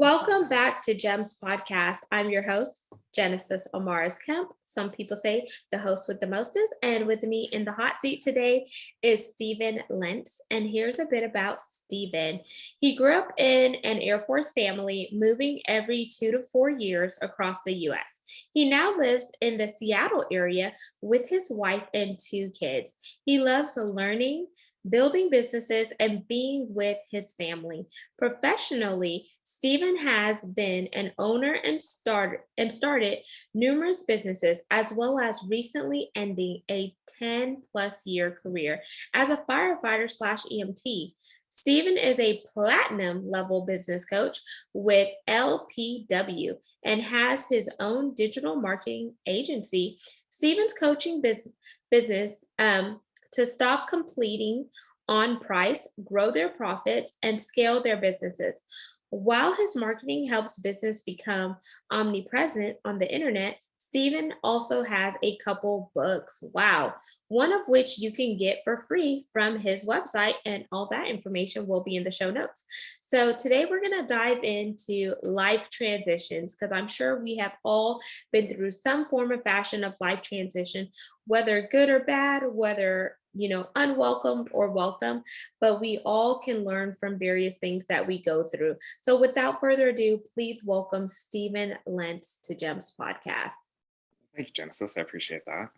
Welcome back to GEMS Podcast. I'm your host, Genesis Amaris Kemp. Some people say the host with the mostest. And with me in the hot seat today is Stephen Lentz. And here's a bit about Stephen. He grew up in an Air Force family, moving every 2 to 4 years across the US. He now lives in the Seattle area with his wife and 2 kids. He loves learning, building businesses, and being with his family. Professionally, Stephen has been an owner and started numerous businesses, as well as recently ending a 10 plus year career as a firefighter slash EMT. Stephen is a platinum level business coach with LPW and has his own digital marketing agency. Stephen's coaching business to stop completing on price, grow their profits, and scale their businesses. While his marketing helps business become omnipresent on the internet, Stephen also has a couple books. Wow. One of which you can get for free from his website, and all that information will be in the show notes. So today we're going to dive into life transitions because I'm sure we have all been through some form of fashion of life transition, whether good or bad, whether unwelcome or welcome, but we all can learn from various things that we go through. So without further ado, please welcome Stephen Lentz to GEMS Podcast. Thank you, Genesis. I appreciate that.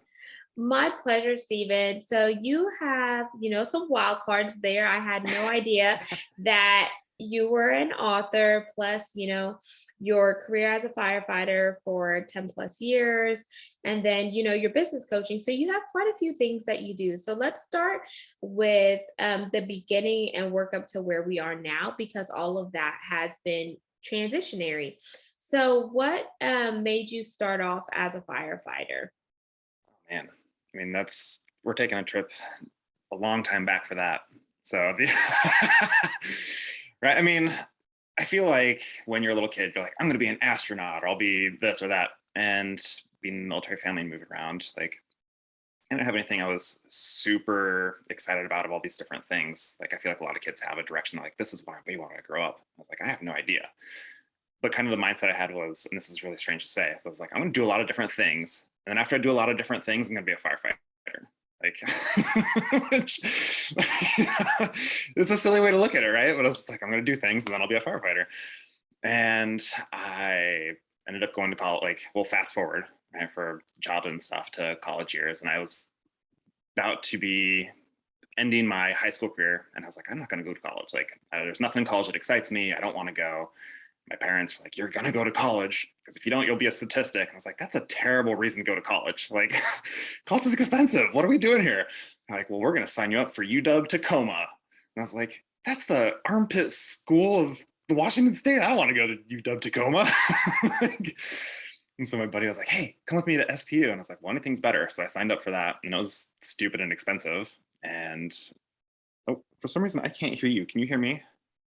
My pleasure, Stephen. So you have, some wild cards there. I had no idea that you were an author, plus, your career as a firefighter for 10 plus years, and then, your business coaching. So you have quite a few things that you do. So let's start with the beginning and work up to where we are now, because all of that has been transitionary. So what made you start off as a firefighter? Oh, man. I mean, we're taking a trip a long time back for that. So, right. I mean, I feel like when you're a little kid, you're like, I'm going to be an astronaut, or I'll be this or that. And being in a military family and moving around, like, I didn't have anything I was super excited about of all these different things. Like, I feel like a lot of kids have a direction, like, this is what I want to grow up. I was like, I have no idea. But kind of the mindset I had was, and this is really strange to say, was like, I'm going to do a lot of different things. And then after I do a lot of different things, I'm going to be a firefighter. Like, which it's a silly way to look at it, right? But I was just like, I'm going to do things and then I'll be a firefighter. And I ended up going to college, fast forward, right, for childhood and stuff to college years. And I was about to be ending my high school career. And I was like, I'm not going to go to college. Like, there's nothing in college that excites me. I don't want to go. My parents were like, you're going to go to college because if you don't, you'll be a statistic. And I was like, that's a terrible reason to go to college. Like, college is expensive. What are we doing here? They're like, well, we're going to sign you up for UW Tacoma. And I was like, that's the armpit school of Washington State. I don't want to go to UW Tacoma. And so my buddy was like, hey, come with me to SPU. And I was like, well, anything's better. So I signed up for that. And it was stupid and expensive. And for some reason, I can't hear you. Can you hear me?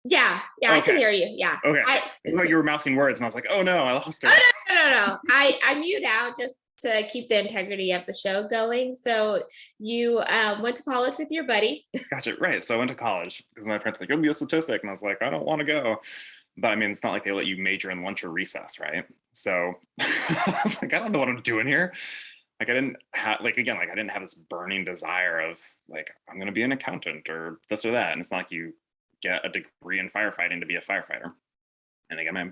Yeah, okay. I can hear you. Yeah. Okay. Like you were mouthing words, and I was like, "Oh no, I lost her." Oh, no. I mute out just to keep the integrity of the show going. So you went to college with your buddy. Gotcha. Right. So I went to college because my parents were like, "You'll be a statistic," and I was like, "I don't want to go." But I mean, it's not like they let you major in lunch or recess, right? So I was like, "I don't know what I'm doing here." Like I didn't have I didn't have this burning desire of like I'm going to be an accountant or this or that, and it's not like you get a degree in firefighting to be a firefighter. And again, my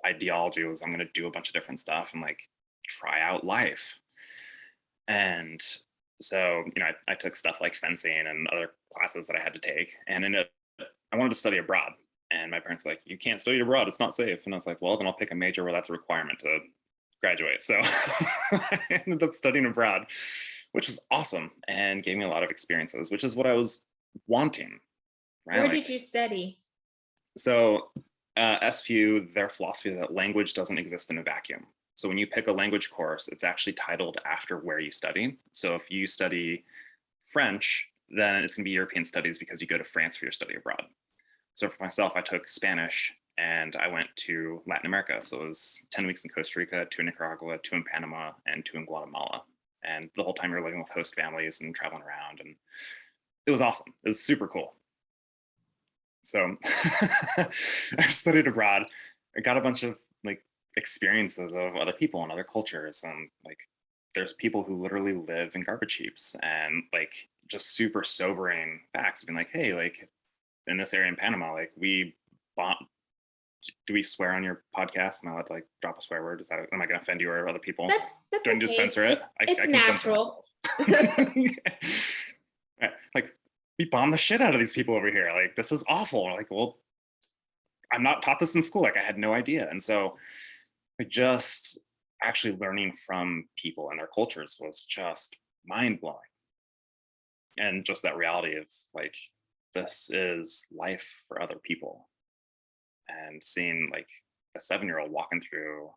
ideology was I'm going to do a bunch of different stuff and like try out life. And so, I took stuff like fencing and other classes that I had to take. And I wanted to study abroad. And my parents were like, you can't study abroad. It's not safe. And I was like, well, then I'll pick a major where that's a requirement to graduate. So I ended up studying abroad, which was awesome and gave me a lot of experiences, which is what I was wanting. Right? Where did you study? So SPU, their philosophy is that language doesn't exist in a vacuum. So when you pick a language course, it's actually titled after where you study. So if you study French, then it's going to be European studies because you go to France for your study abroad. So for myself, I took Spanish and I went to Latin America. So it was 10 weeks in Costa Rica, 2 in Nicaragua, 2 in Panama, and 2 in Guatemala. And the whole time you're living with host families and traveling around. And it was awesome. It was super cool. So I studied abroad I got a bunch of like experiences of other people and other cultures, and like there's people who literally live in garbage heaps, and like just super sobering facts being like, hey, like in this area in Panama, like we bomb. Do we swear on your podcast? Am I allowed to like drop a swear word? Is that, am I going to offend you or other people? That's Do I need to okay. censor it? It's I can censor natural. myself. Right, like we bomb the shit out of these people over here. Like this is awful. Like, well, I'm not taught this in school. Like I had no idea. And so like just actually learning from people and their cultures was just mind blowing. And just that reality of like, this is life for other people. And seeing like a 7-year-old walking through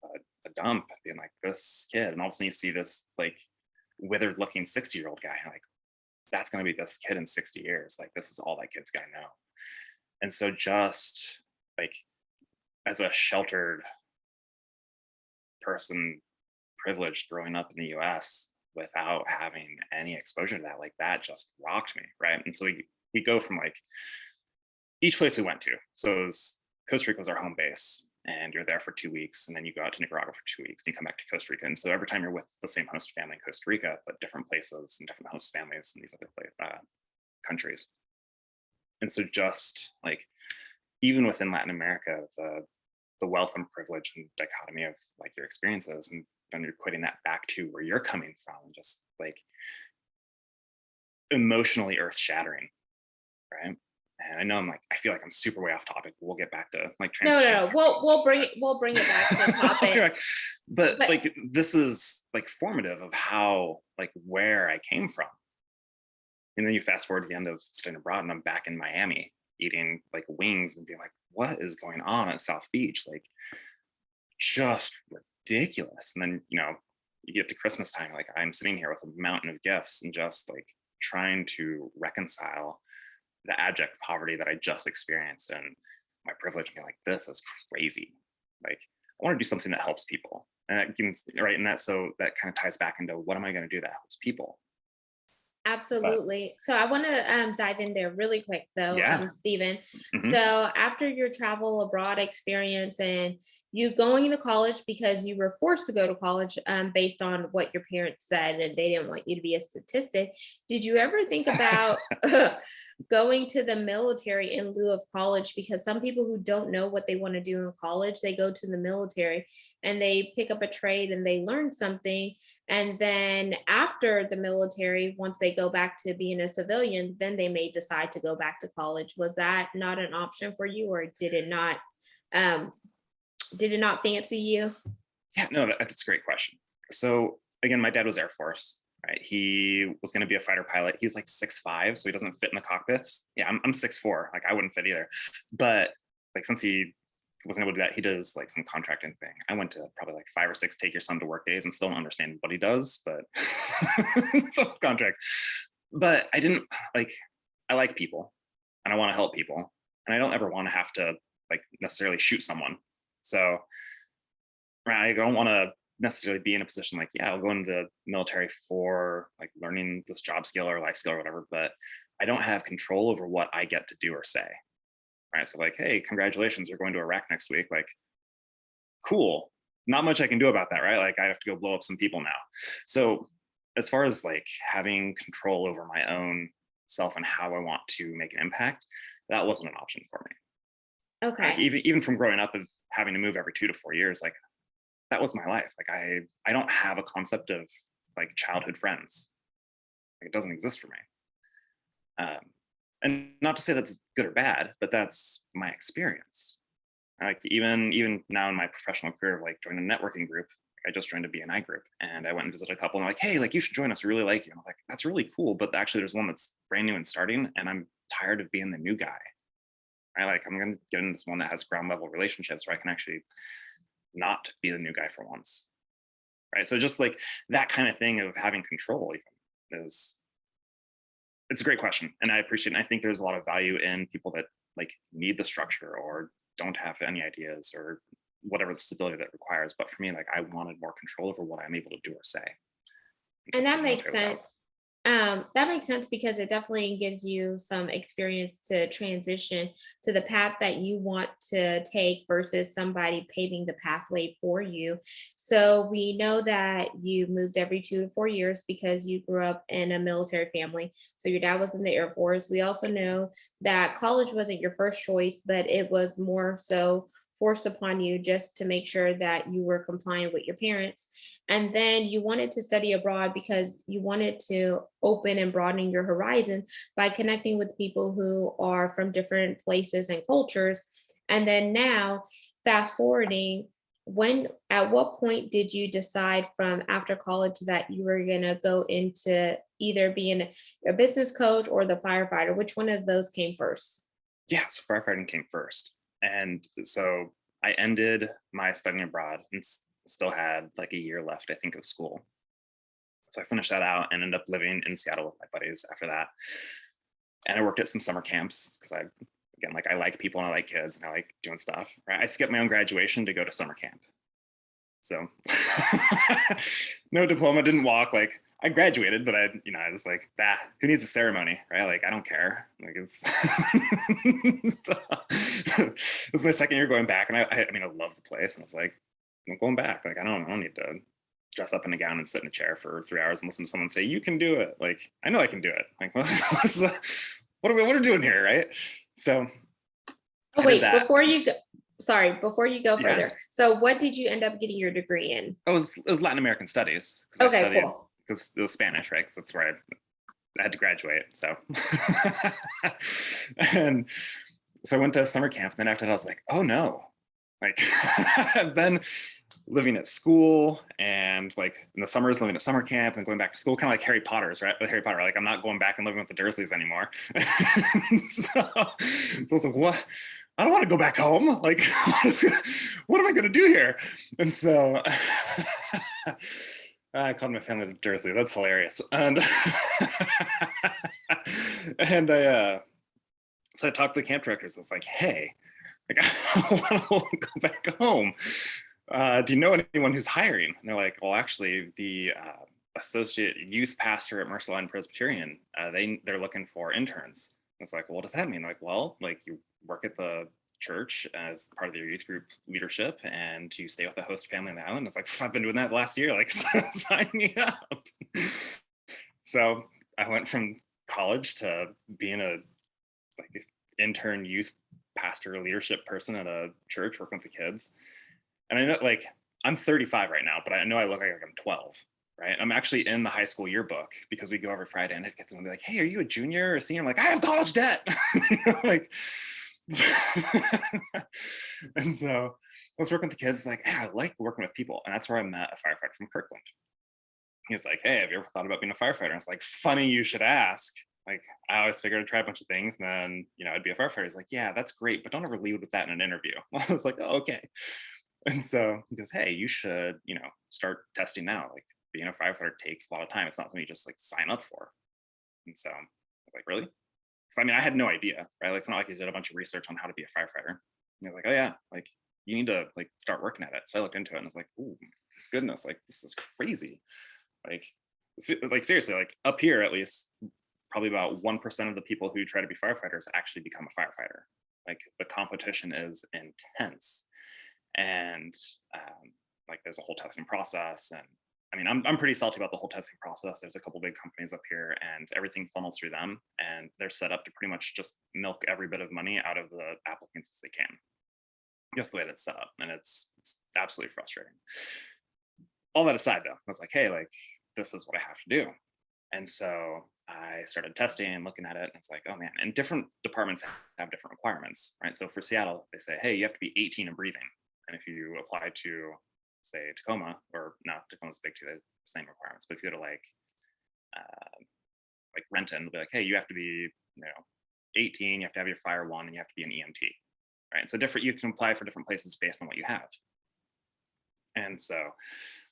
a dump being like this kid, and all of a sudden you see this like withered looking 60-year-old guy, and like that's going to be this kid in 60 years. Like this is all that kid's going to know. And so just like as a sheltered person, privileged growing up in the US without having any exposure to that, like that just rocked me, right? And so we go from like each place we went to. So it was, Costa Rica was our home base, and you're there for 2 weeks, and then you go out to Nicaragua for 2 weeks, and you come back to Costa Rica. And so every time you're with the same host family in Costa Rica, but different places and different host families in these other countries. And so just like, even within Latin America, the wealth and privilege and dichotomy of like your experiences, and then you're equating that back to where you're coming from, just like emotionally earth shattering, right? And I know I feel like I'm super way off topic, but we'll get back to like transition. No. We'll bring it back to the topic. but like this is like formative of how like where I came from. And then you fast forward to the end of studying abroad, and I'm back in Miami eating like wings and being like, what is going on at South Beach? Like just ridiculous. And then, you know, you get to Christmas time, like I'm sitting here with a mountain of gifts and just like trying to reconcile the abject poverty that I just experienced and my privilege, being like, this is crazy. Like I want to do something that helps people. And that gives, right. And that, so that kind of ties back into what am I going to do that helps people? Absolutely. So I want to dive in there really quick, though, Yeah. Stephen. Mm-hmm. So after your travel abroad experience and you going to college because you were forced to go to college based on what your parents said and they didn't want you to be a statistic, did you ever think about going to the military in lieu of college? Because some people who don't know what they want to do in college, they go to the military and they pick up a trade and they learn something. And then after the military, once they go back to being a civilian, then they may decide to go back to college. Was that not an option for you, or did it not fancy you? Yeah, no, that's a great question. So again, my dad was Air Force, right? He was going to be a fighter pilot. He's like 6'5", so he doesn't fit in the cockpits. Yeah, I'm 6'4", like I wouldn't fit either. But like since he wasn't able to do that, he does like some contracting thing. I went to probably like 5 or 6 take your son to work days and still don't understand what he does, but some contracts. But I didn't like, I like people and I want to help people, and I don't ever want to have to like necessarily shoot someone. So I don't want to necessarily be in a position like, yeah, I'll go into the military for like learning this job skill or life skill or whatever, but I don't have control over what I get to do or say. Right. So like, hey, congratulations, you're going to Iraq next week. Like, cool. Not much I can do about that, right? Like I have to go blow up some people now. So as far as like having control over my own self and how I want to make an impact, that wasn't an option for me. Okay. Like even from growing up of having to move every 2 to 4 years, like that was my life. Like I don't have a concept of like childhood friends. Like, it doesn't exist for me. And not to say that's good or bad, but that's my experience. Like even now in my professional career of like joining a networking group, like I just joined a BNI group and I went and visited a couple and they're like, hey, like you should join us. We really like you. And I'm like, that's really cool. But actually there's one that's brand new and starting and I'm tired of being the new guy. Right? Like I'm going to get in this one that has ground level relationships where I can actually not be the new guy for once. Right. So just like that kind of thing of having control even is, it's a great question. And I appreciate it. And I think there's a lot of value in people that like need the structure or don't have any ideas or whatever the stability that requires. But for me, like I wanted more control over what I'm able to do or say. And that makes sense. That makes sense because it definitely gives you some experience to transition to the path that you want to take versus somebody paving the pathway for you. So we know that you moved every 2 to 4 years because you grew up in a military family. So your dad was in the Air Force. We also know that college wasn't your first choice, but it was more so forced upon you just to make sure that you were compliant with your parents. And then you wanted to study abroad because you wanted to open and broaden your horizon by connecting with people who are from different places and cultures. And then now, fast forwarding, at what point did you decide from after college that you were going to go into either being a business coach or the firefighter? Which one of those came first? Yeah, so firefighting came first. And so I ended my studying abroad and still had like a year left, I think, of school. So I finished that out and ended up living in Seattle with my buddies after that. And I worked at some summer camps because again, like I like people and I like kids and I like doing stuff. Right? I skipped my own graduation to go to summer camp. So no diploma, didn't walk. Like I graduated, but I was like, who needs a ceremony, right? Like I don't care. Like it's so, this is my second year going back, and I mean I love the place, and I was like, I'm going back. Like I don't need to dress up in a gown and sit in a chair for 3 hours and listen to someone say you can do it. Like I know I can do it. Like what are we doing here, right? So Oh, I did wait, that. before you go Yeah. further. So what did you end up getting your degree in? It was Latin American studies because I Okay, studied cool. because it was Spanish, right? Because that's where I had to graduate. So and so I went to summer camp, and then after that I was like, oh no, like I've been living at school and like in the summers living at summer camp and going back to school, kind of like Harry Potter's, right? With Harry Potter, like I'm not going back and living with the Dursleys anymore. So I was like, what? I don't want to go back home. Like, what am I going to do here? And so I called my family the Dursley. That's hilarious. And and so I talked to the camp directors. I was like, hey, like I want to go back home. Do you know anyone who's hiring? And they're like, well, actually, the associate youth pastor at Mercer Line Presbyterian, they're looking for interns. It's like, well, what does that mean? Like, well, like you work at the church as part of their youth group leadership and you stay with the host family on the island. It's like, I've been doing that last year, like sign me up. So I went from college to being a like intern youth pastor leadership person at a church working with the kids. And I know like I'm 35 right now, but I know I look like I'm 12. Right. I'm actually in the high school yearbook because we go every Friday and it gets someone be like, hey, are you a junior or a senior? I'm like, I have college debt. Like, and so I was working with the kids, like, yeah, I like working with people. And that's where I met a firefighter from Kirkland. He's like, hey, have you ever thought about being a firefighter? And it's like, funny you should ask. Like, I always figured I'd try a bunch of things and then, I'd be a firefighter. He's like, yeah, that's great, but don't ever lead with that in an interview. I was like, oh, okay. And so he goes, hey, you should, start testing now. Like, being a firefighter takes a lot of time. It's not something you just like sign up for. And so I was like, really? So I mean, I had no idea, right? Like, it's not like I did a bunch of research on how to be a firefighter. And he was like, oh yeah, like you need to like start working at it. So I looked into it and I was like, oh goodness, like this is crazy. Like seriously, like up here at least, probably about 1% of the people who try to be firefighters actually become a firefighter. Like the competition is intense, and like there's a whole testing process. And I mean, I'm pretty salty about the whole testing process. There's a couple big companies up here and everything funnels through them, and they're set up to pretty much just milk every bit of money out of the applicants as they can. Just the way that's set up, and it's absolutely frustrating. All that aside though, I was like, hey, like this is what I have to do. And so I started testing and looking at it, and it's like, oh man, and different departments have different requirements, right? So for Seattle, they say, hey, you have to be 18 and breathing. And if you apply to, say, Tacoma, or not, Tacoma's big too, they have the same requirements. But if you go to like Renton, they'll be like, hey, you have to be, 18, you have to have your fire one, and you have to be an EMT, right? So you can apply for different places based on what you have. And so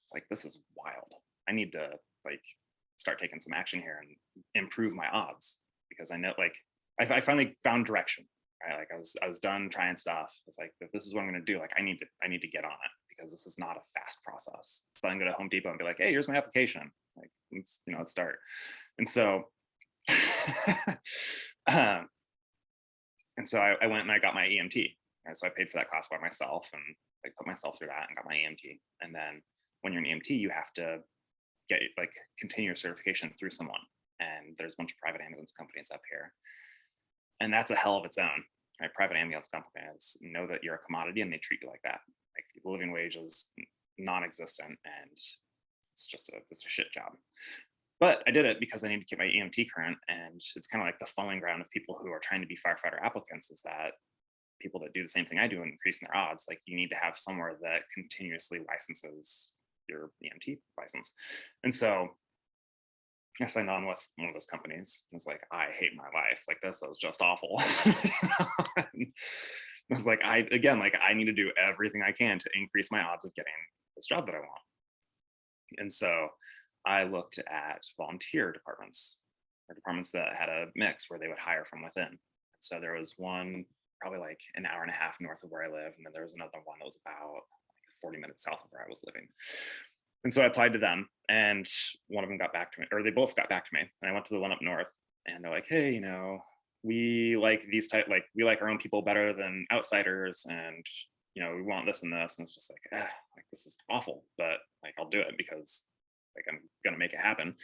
it's like, this is wild. I need to like start taking some action here and improve my odds, because I know like I finally found direction, right? Like I was done trying stuff. It's like, if this is what I'm going to do, like I need to get on it, because this is not a fast process. So I can go to Home Depot and be like, hey, here's my application. Like, let's start. And so, um, and so I went and I got my EMT. And so I paid for that class by myself and like put myself through that and got my EMT. And then when you're an EMT, you have to get like continue your certification through someone. And there's a bunch of private ambulance companies up here. And that's a hell of its own. Right? Private ambulance companies know that you're a commodity and they treat you like that. Like the living wage is non-existent and it's a shit job. But I did it because I need to keep my EMT current. And it's kind of like the falling ground of people who are trying to be firefighter applicants is that people that do the same thing I do and increasing their odds, like you need to have somewhere that continuously licenses your EMT license. And so I signed on with one of those companies. I was like, I hate my life. Like this is just awful. I was like, I need to do everything I can to increase my odds of getting this job that I want. And so I looked at volunteer departments or departments that had a mix where they would hire from within. So there was one probably like an hour and a half north of where I live. And then there was another one that was about like 40 minutes south of where I was living. And so I applied to them and one of them got back to me, or they both got back to me. And I went to the one up north and they're like, hey, we like we like our own people better than outsiders. And, we want this and this. And it's just like, this is awful, but like, I'll do it because like, I'm going to make it happen.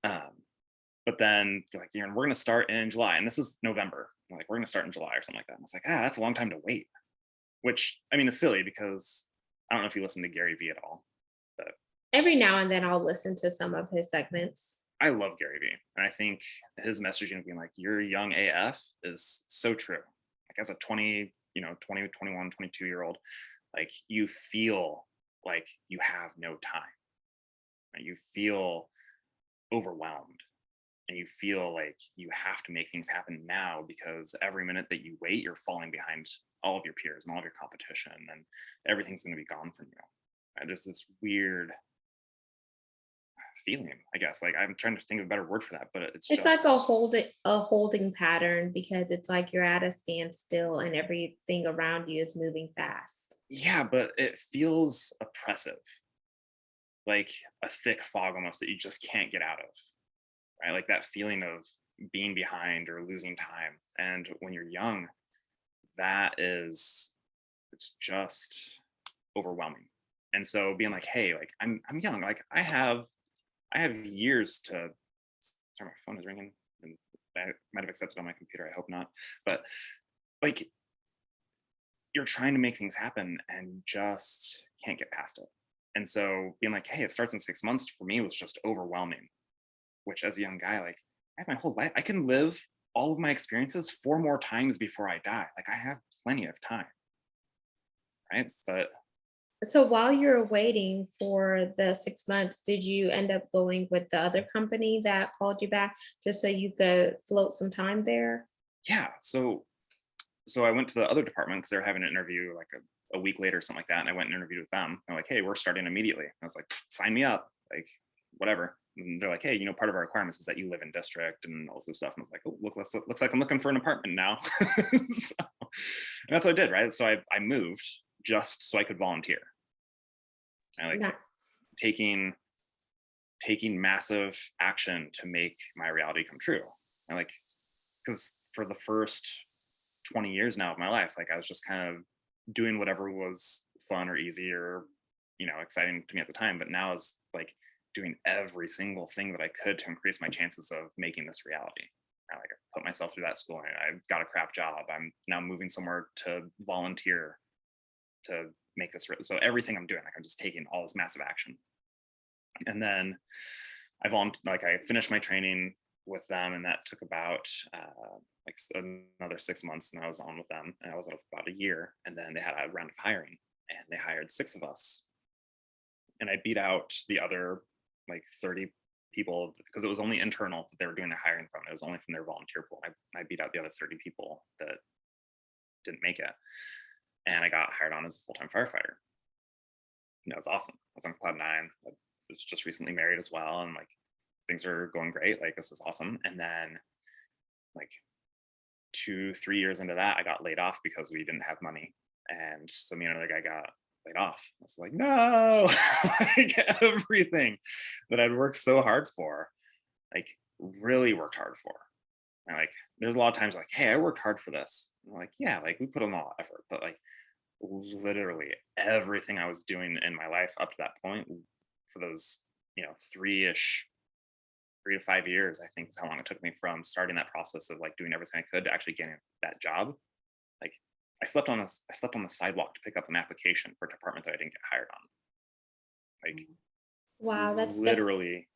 But then they're like, we're going to start in July. And this is November. Like, we're going to start in July or something like that. And it's like, that's a long time to wait, which I mean, is silly because I don't know if you listen to Gary Vee at all. But every now and then I'll listen to some of his segments. I love Gary Vee. And I think his messaging being like, you're young AF is so true. Like as a 20, 21, 22-year-old, like you feel like you have no time. Right? You feel overwhelmed and you feel like you have to make things happen now because every minute that you wait, you're falling behind all of your peers and all of your competition and everything's going to be gone from you. And there's this weird feeling, I guess. Like I'm trying to think of a better word for that, but it's just like a holding pattern because it's like you're at a standstill and everything around you is moving fast. Yeah, but it feels oppressive, like a thick fog almost that you just can't get out of, right? Like that feeling of being behind or losing time. And when you're young, it's just overwhelming. And so being like, hey, like I'm young, like I have years to. Sorry, my phone is ringing and I might have accepted on my computer. I hope not. But like you're trying to make things happen and you just can't get past it. And so being like, hey, it starts in 6 months for me was just overwhelming, which as a young guy, like I have my whole life. I can live all of my experiences 4 more times before I die. Like I have plenty of time. Right. But so while you're waiting for the 6 months, did you end up going with the other company that called you back just so you could float some time there? Yeah. So I went to the other department because they were having an interview like a week later or something like that. And I went and interviewed with them. They're like, hey, we're starting immediately. And I was like, sign me up, like whatever. And they're like, hey, part of our requirements is that you live in district and all this stuff. And I was like, oh, looks like I'm looking for an apartment now. And that's what I did, right? So I moved just so I could volunteer. I like Nice. taking massive action to make my reality come true. I like, because for the first 20 years now of my life, like I was just kind of doing whatever was fun or easy or exciting to me at the time, but now is like doing every single thing that I could to increase my chances of making this reality. I put myself through that school and I got a crap job. I'm now moving somewhere to volunteer to make this so everything I'm doing, like I'm just taking all this massive action. And then I finished my training with them, and that took about another 6 months, and I was on with them, and I was about a year. And then they had a round of hiring, and they hired 6 of us, and I beat out the other 30 people because it was only internal that they were doing their hiring from. It was only from their volunteer pool. I beat out the other 30 people that didn't make it, and I got hired on as a full-time firefighter. It was awesome. I was on cloud 9. I was just recently married as well, and things are going great. This is awesome. And then 2-3 years into that, I got laid off because we didn't have money. And so me and another guy got laid off. I was like, no, like everything that I'd worked so hard for, like really worked hard for. And like, there's a lot of times like, hey, I worked hard for this. And I'm like, yeah, like we put in a lot of effort, but like literally everything I was doing in my life up to that point for those, 3-ish, 3 to 5 years, I think is how long it took me from starting that process of like doing everything I could to actually getting that job. Like I slept on the sidewalk to pick up an application for a department that I didn't get hired on. Like Wow, literally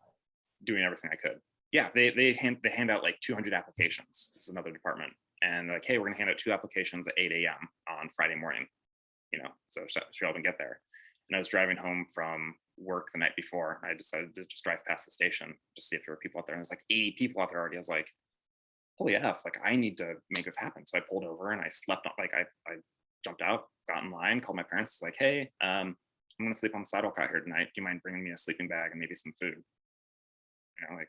doing everything I could. Yeah, they hand out like 200 applications. This is another department, and they're like, hey, we're gonna hand out 2 applications at 8 a.m. on Friday morning. So show up and get there. And I was driving home from work the night before. I decided to just drive past the station, just see if there were people out there. And there's like 80 people out there already. I was like, holy F, like I need to make this happen. So I pulled over and I slept on, like I jumped out, got in line, called my parents, like, hey, I'm gonna sleep on the sidewalk out here tonight. Do you mind bringing me a sleeping bag and maybe some food? Like,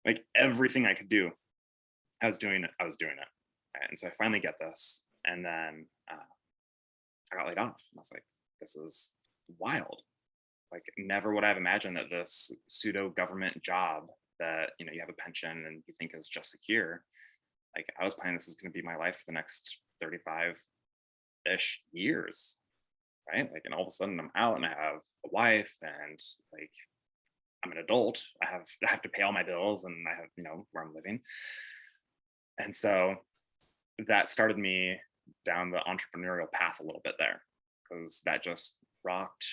like everything I could do, I was doing it. And so I finally get this. And then I got laid off. And I was like, this is wild. Like never would I have imagined that this pseudo government job that, you have a pension and you think is just secure. Like I was planning this is going to be my life for the next 35-ish years. Right. Like, and all of a sudden I'm out and I have a wife and like, I'm an adult. I have to pay all my bills and I have, where I'm living. And so that started me down the entrepreneurial path a little bit there, because that just rocked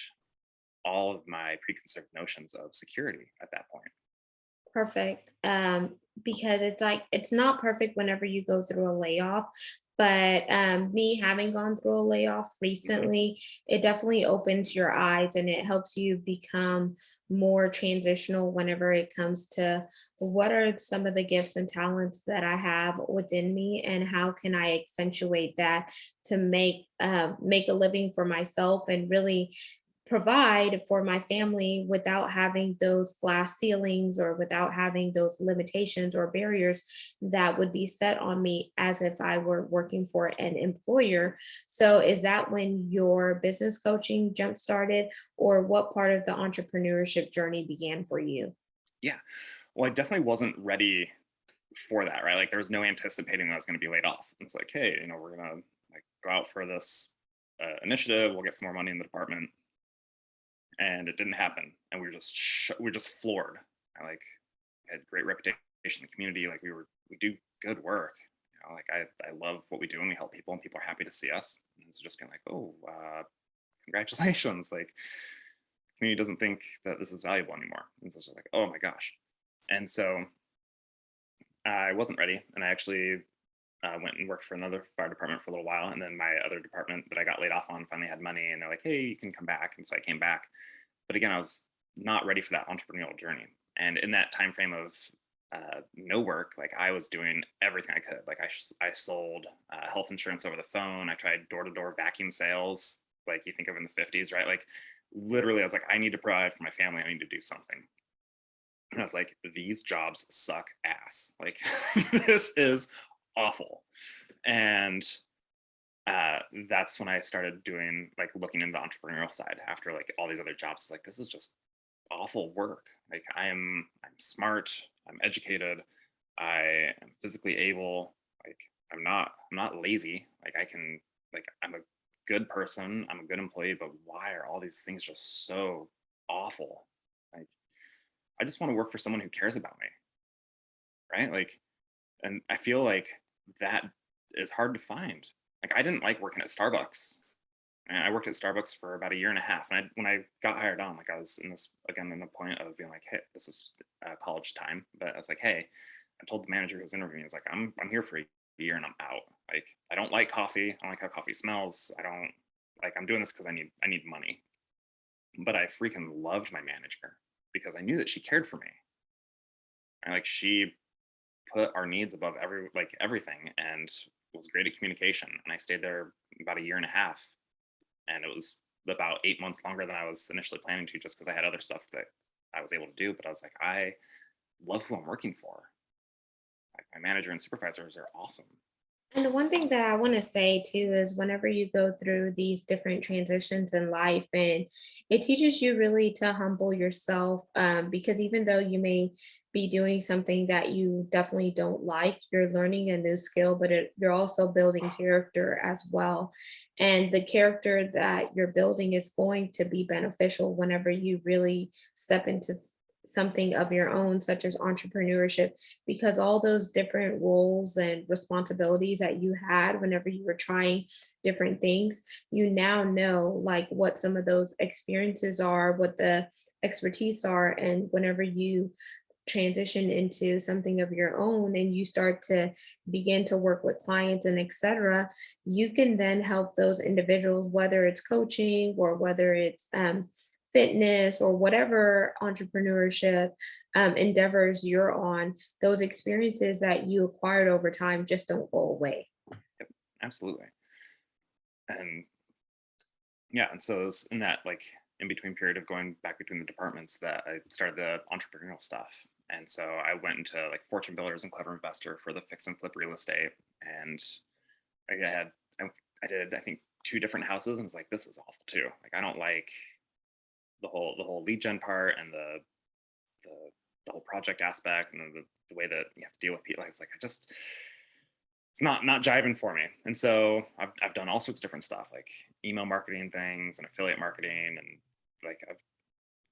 all of my preconceived notions of security at that point. perfect. Because it's like it's not perfect whenever you go through a layoff, but me having gone through a layoff Mhm. recently, it definitely opens your eyes and it helps you become more transitional whenever it comes to what are some of the gifts and talents that I have within me, and how can I accentuate that to make a living for myself and really provide for my family without having those glass ceilings or without having those limitations or barriers that would be set on me as if I were working for an employer. So, is that when your business coaching jump started, or what part of the entrepreneurship journey began for you? Yeah. Well, I definitely wasn't ready for that, right? Like there was no anticipating that I was going to be laid off. It's like, hey, we're going to like go out for this initiative. We'll get some more money in the department. And it didn't happen. And we were just floored. I like had great reputation in the community. Like we do good work. Like I love what we do and we help people and people are happy to see us. And so just being like, oh, congratulations. Like community doesn't think that this is valuable anymore. And so it's just like, oh my gosh. And so I wasn't ready. And I actually went and worked for another fire department for a little while. And then my other department that I got laid off on finally had money. And they're like, hey, you can come back. And so I came back. But again, I was not ready for that entrepreneurial journey. And in that time frame of no work, like I was doing everything I could. Like I sold health insurance over the phone. I tried door to door vacuum sales, like you think of in the 50s, right? Like literally, I was like, I need to provide for my family. I need to do something. And I was like, these jobs suck ass. Like this is awful. And that's when I started doing like looking into the entrepreneurial side after like all these other jobs. It's like this is just awful work. Like I'm smart, I'm educated, I am physically able. Like I'm not lazy. Like I can like I'm a good person, I'm a good employee, but why are all these things just so awful? Like I just want to work for someone who cares about me, right? Like and I feel like that is hard to find. Like I didn't like working at Starbucks. And I worked at Starbucks for about a year and a half. And when I got hired on, like I was in this again in the point of being like, hey, this is college time. But I was like, hey, I told the manager who was interviewing, is like, I'm here for a year and I'm out. Like I don't like coffee. I don't like how coffee smells. I don't like I'm doing this because I need money. But I freaking loved my manager because I knew that she cared for me. And like she put our needs above everything and was great at communication. And I stayed there about a year and a half. And it was about 8 months longer than I was initially planning to, just because I had other stuff that I was able to do. But I was like, I love who I'm working for. Like my manager and supervisors are awesome. And the one thing that I want to say too is whenever you go through these different transitions in life, and it teaches you really to humble yourself, because even though you may be doing something that you definitely don't like, you're learning a new skill, but you're also building character as well. And the character that you're building is going to be beneficial whenever you really step into something of your own, such as entrepreneurship, because all those different roles and responsibilities that you had whenever you were trying different things, you now know like what some of those experiences are, what the expertise are. And whenever you transition into something of your own and you start to begin to work with clients and etc., you can then help those individuals, whether it's coaching or whether it's fitness or whatever entrepreneurship endeavors you're on. Those experiences that you acquired over time just don't go away. Yep, absolutely. And yeah, and so it's in that like in between period of going back between the departments that I started the entrepreneurial stuff. And so I went into like Fortune Builders and Clever Investor for the fix and flip real estate. And I had I, I did I think two different houses and was like, this is awful too. Like I don't like the whole lead gen part and the, the whole project aspect and the way that you have to deal with people. It's like I just it's not jiving for me. And so I've done all sorts of different stuff like email marketing things and affiliate marketing and like I've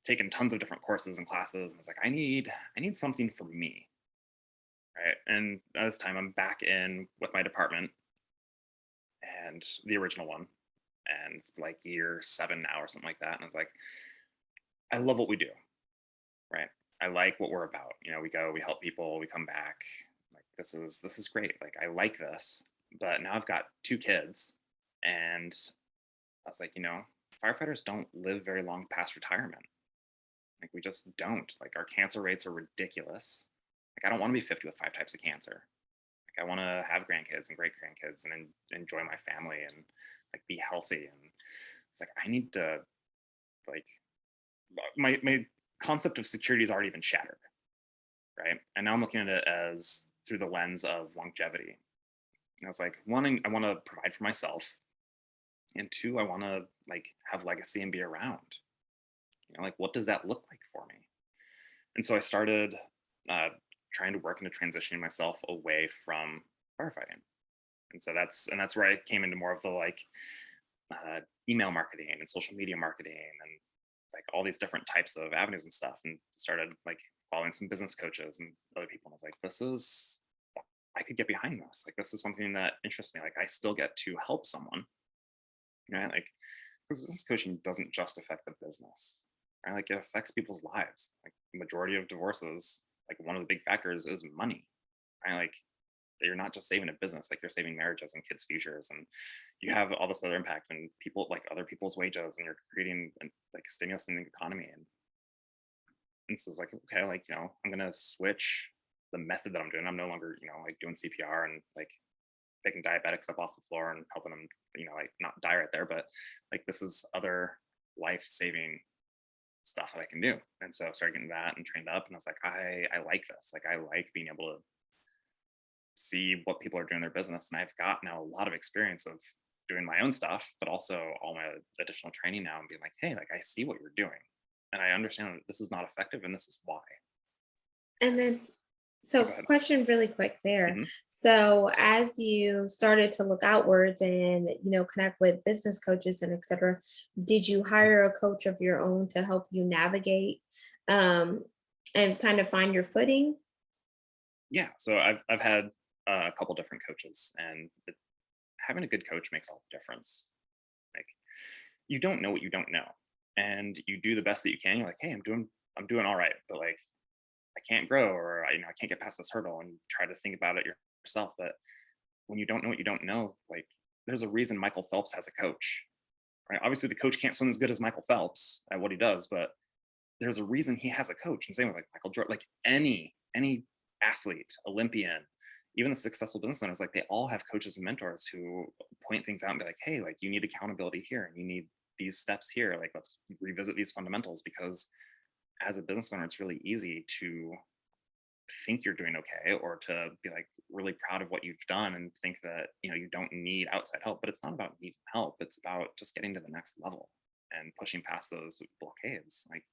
taken tons of different courses and classes and it's like I need something for me, right? And at this time I'm back in with my department and the original one, and it's like year 7 now or something like that. And I was like, I love what we do, right? I like what we're about. We go, we help people, we come back. Like this is great. Like I like this, but now I've got 2 kids, and I was like, firefighters don't live very long past retirement. Like we just don't. Like our cancer rates are ridiculous. Like I don't want to be 50 with 5 types of cancer. Like I want to have grandkids and great grandkids and enjoy my family and like be healthy. And it's like I need to like my concept of security has already been shattered, right? And now I'm looking at it as through the lens of longevity. And I was like, one, I want to provide for myself, and 2, I want to like have legacy and be around. Like what does that look like for me? And so I started trying to work into transitioning myself away from firefighting. And so that's where I came into more of the like email marketing and social media marketing and like all these different types of avenues and stuff, and started like following some business coaches and other people. And I was like, I could get behind this. Like this is something that interests me. Like I still get to help someone, right? Like because business coaching doesn't just affect the business, right? Like it affects people's lives. Like the majority of divorces, like one of the big factors is money, right? Like you're not just saving a business, like you're saving marriages and kids' futures, and you have all this other impact and people like other people's wages, and you're creating like stimulus in the economy. And so it's like, okay, like I'm gonna switch the method that I'm doing. I'm no longer like doing CPR and like picking diabetics up off the floor and helping them like not die right there, but like this is other life-saving stuff that I can do. And so I started getting that and trained up, and I was like, I like this. Like I like being able to see what people are doing in their business. And I've got now a lot of experience of doing my own stuff, but also all my additional training now and being like, hey, like I see what you're doing. And I understand that this is not effective and this is why. And then, Oh, so go ahead. question really quick there. Mhm. So as you started to look outwards and, connect with business coaches and et cetera, did you hire a coach of your own to help you navigate um, and kind of find your footing? Yeah. So I've had a couple different coaches, and having a good coach makes all the difference. Like you don't know what you don't know, and you do the best that you can. You're like, hey, I'm doing all right, but like I can't grow, or I can't get past this hurdle, and you try to think about it yourself. But when you don't know what you don't know, like there's a reason Michael Phelps has a coach, right? Obviously, the coach can't swim as good as Michael Phelps at what he does, but there's a reason he has a coach. And same with like Michael Jordan, like any athlete, Olympian, even the successful business owners, like they all have coaches and mentors who point things out and be like, hey, like you need accountability here, and you need these steps here. Like let's revisit these fundamentals, because as a business owner, it's really easy to think you're doing okay, or to be like really proud of what you've done and think that, you don't need outside help. But it's not about needing help. It's about just getting to the next level and pushing past those blockades. Like,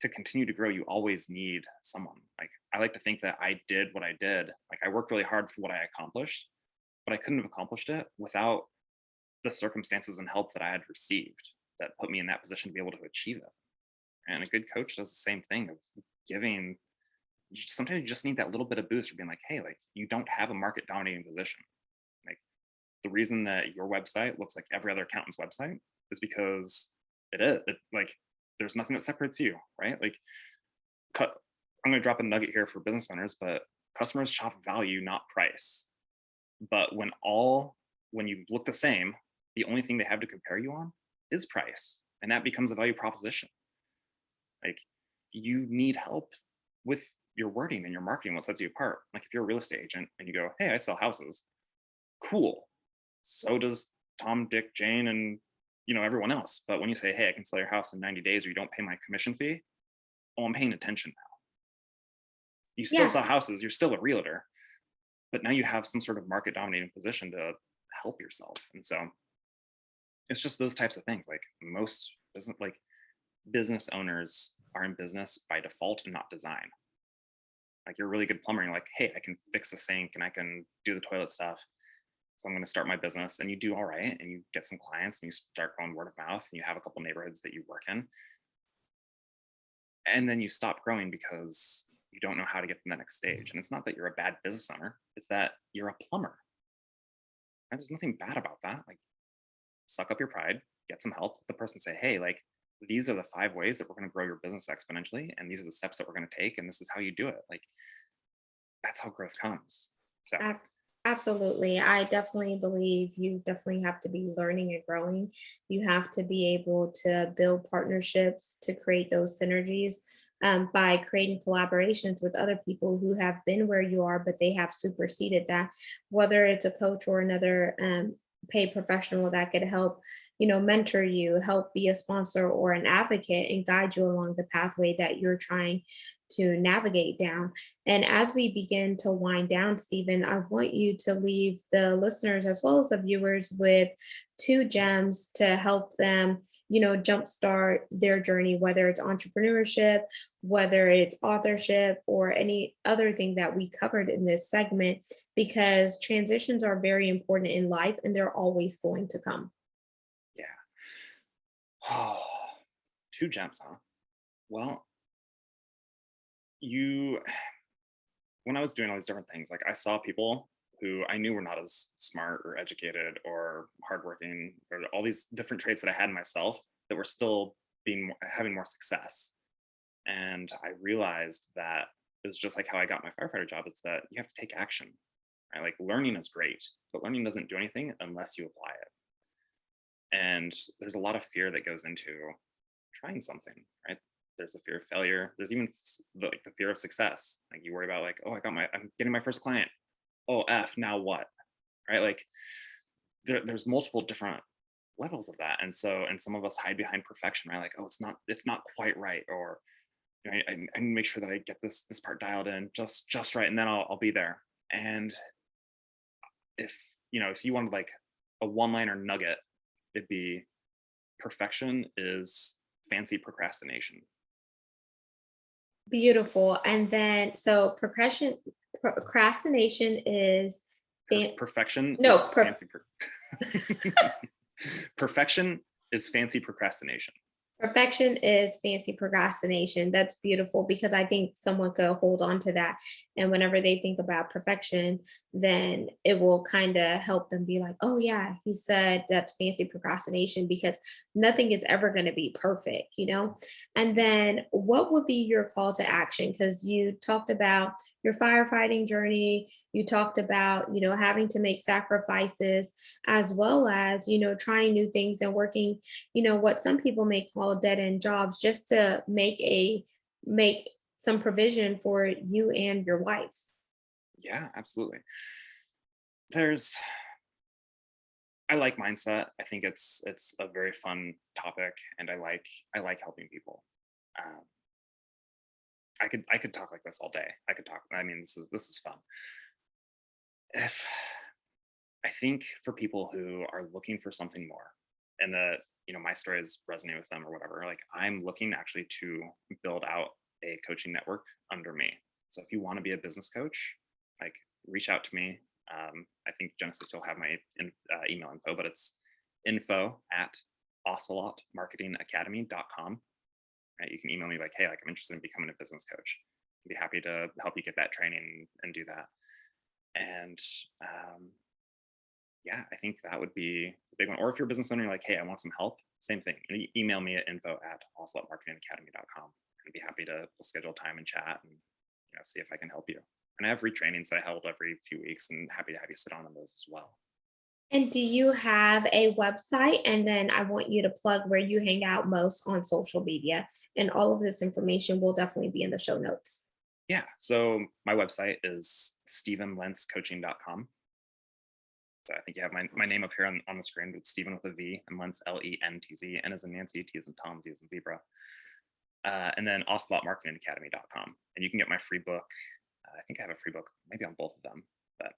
to continue to grow, you always need someone. Like, I like to think that I did what I did. Like, I worked really hard for what I accomplished, but I couldn't have accomplished it without the circumstances and help that I had received that put me in that position to be able to achieve it. And a good coach does the same thing of giving. Sometimes you just need that little bit of boost for being like, hey, like, you don't have a market dominating position. Like, the reason that your website looks like every other accountant's website is because like, there's nothing that separates you, right? Like, I'm going to drop a nugget here for business owners, but customers shop value, not price. But when you look the same, the only thing they have to compare you on is price, and that becomes a value proposition. Like, you need help with your wording and your marketing, what sets you apart. Like, if you're a real estate agent and you go, hey, I sell houses, cool. So does Tom, Dick, Jane, and everyone else. But when you say, hey, I can sell your house in 90 days or you don't pay my commission fee, oh, I'm paying attention now. You still Yeah. sell houses, you're still a realtor, but now you have some sort of market dominating position to help yourself. And so it's just those types of things. Like, most business owners are in business by default and not design. Like, you're a really good plumber, and you're like, hey, I can fix the sink and I can do the toilet stuff, so I'm going to start my business. And you do all right, and you get some clients, and you start going word of mouth, and you have a couple neighborhoods that you work in, and then you stop growing because you don't know how to get to the next stage. And it's not that you're a bad business owner, it's that you're a plumber. And there's nothing bad about that. Like, suck up your pride, get some help. Let the person say, hey, like, these are the 5 ways that we're going to grow your business exponentially, and these are the steps that we're going to take, and this is how you do it. Like, that's how growth comes. So Absolutely. I definitely believe you definitely have to be learning and growing. You have to be able to build partnerships to create those synergies, by creating collaborations with other people who have been where you are, but they have superseded that, whether it's a coach or another paid professional that could help, mentor you, help be a sponsor or an advocate and guide you along the pathway that you're trying to navigate down. And as we begin to wind down, Stephen, I want you to leave the listeners as well as the viewers with 2 gems to help them, jumpstart their journey, whether it's entrepreneurship, whether it's authorship, or any other thing that we covered in this segment, because transitions are very important in life and they're always going to come. yeah. Oh, 2 gems, huh? Well, you when I was doing all these different things, like, I saw people who I knew were not as smart or educated or hardworking, or all these different traits that I had in myself, that were still having more success. And I realized that it was just like how I got my firefighter job. It's that you have to take action, right? Like, learning is great, but learning doesn't do anything unless you apply it. And there's a lot of fear that goes into trying something, right? There's the fear of failure. There's even the fear of success. Like, you worry about, like, oh, I'm getting my first client. Oh, now what? Right? Like, there's multiple different levels of that. And some of us hide behind perfection, right? Like, oh, it's not quite right. Or, I need to make sure that I get this part dialed in just right, and then I'll be there. And if you wanted, like, a one-liner nugget, it'd be, perfection is fancy procrastination. Beautiful. And then, so procrastination is, Perfection no, is fancy. Perfection is fancy procrastination. perfection is fancy procrastination. That's beautiful, because I think someone could hold on to that. And whenever they think about perfection, then it will kind of help them be like, oh, yeah, he said that's fancy procrastination, because nothing is ever going to be perfect. And then what would be your call to action? Because you talked about your firefighting journey, you talked about, having to make sacrifices, as well as, trying new things and working, what some people may call dead end jobs, just to make some provision for you and your wife. Yeah, absolutely. I like mindset. I think it's a very fun topic, and I like helping people. Um, I could talk like this all day. I could talk. I mean, this is fun. If I think for people who are looking for something more, and my stories resonate with them or whatever, like I'm looking actually to build out a coaching network under me. So if you want to be a business coach, like reach out to me. I think Genesis still have my email info, but it's info@ocelotmarketingacademy.com. Right? You can email me like, hey, like I'm interested in becoming a business coach. I'd be happy to help you get that training and do that. And yeah, I think that would be the big one. Or if you're a business owner, you're like, hey, I want some help, same thing. Email me at info@ocelotmarketingacademy.com. I'd be happy to schedule time and chat and see if I can help you. And I have retrainings that I held every few weeks, and happy to have you sit on those as well. And do you have a website? And then I want you to plug where you hang out most on social media. And all of this information will definitely be in the show notes. Yeah. So my website is stephenlentzcoaching.com. So I think you have my name up here on the screen, but it's Stephen with a V and Lentz, Lentz, N as in Nancy, T as in Tom, Z as in zebra. And then ocelotmarketingacademy.com. And you can get my free book. I think I have a free book, maybe on both of them, but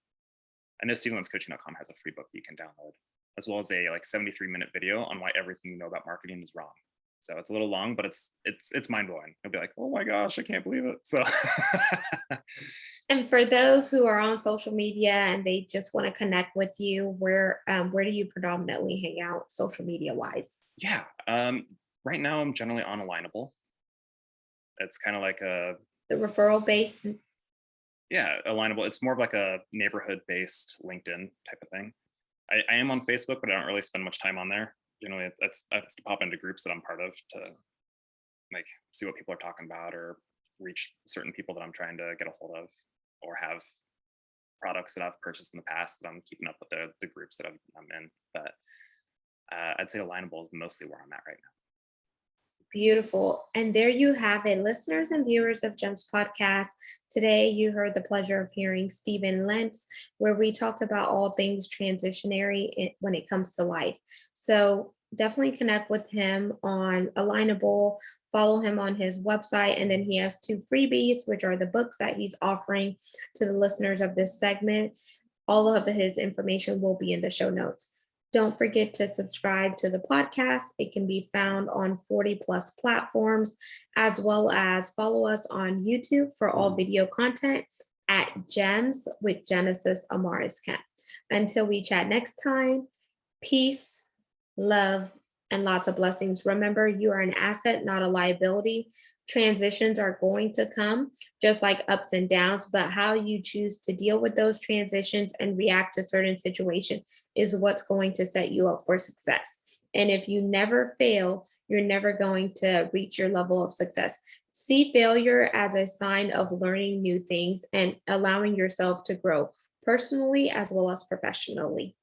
I know stephenlentzcoaching.com has a free book that you can download, as well as a 73-minute video on why everything you know about marketing is wrong. So it's a little long, but it's mind blowing. You'll be like, oh my gosh, I can't believe it. So And for those who are on social media and they just want to connect with you, where do you predominantly hang out social media wise? Yeah. Right now I'm generally on Alignable. It's kind of like The referral base. yeah, Alignable. It's more of like a neighborhood-based LinkedIn type of thing. I am on Facebook, but I don't really spend much time on there. Generally, that's to pop into groups that I'm part of to like see what people are talking about or reach certain people that I'm trying to get a hold of, or have products that I've purchased in the past that I'm keeping up with the groups that I'm in. But I'd say Alignable is mostly where I'm at right now. Beautiful. And there you have it, listeners and viewers of Gems Podcast. Today, you heard the pleasure of hearing Stephen Lentz, where we talked about all things transitionary when it comes to life. So definitely connect with him on Alignable, follow him on his website, and then he has 2 freebies, which are the books that he's offering to the listeners of this segment. All of his information will be in the show notes. Don't forget to subscribe to the podcast. It can be found on 40 plus platforms, as well as follow us on YouTube for all video content at Gems with Genesis Amaris Kemp. Until we chat next time, peace, love, and lots of blessings. Remember, you are an asset, not a liability. Transitions are going to come, just like ups and downs, but how you choose to deal with those transitions and react to certain situations is what's going to set you up for success. And if you never fail, you're never going to reach your level of success. See failure as a sign of learning new things and allowing yourself to grow personally as well as professionally.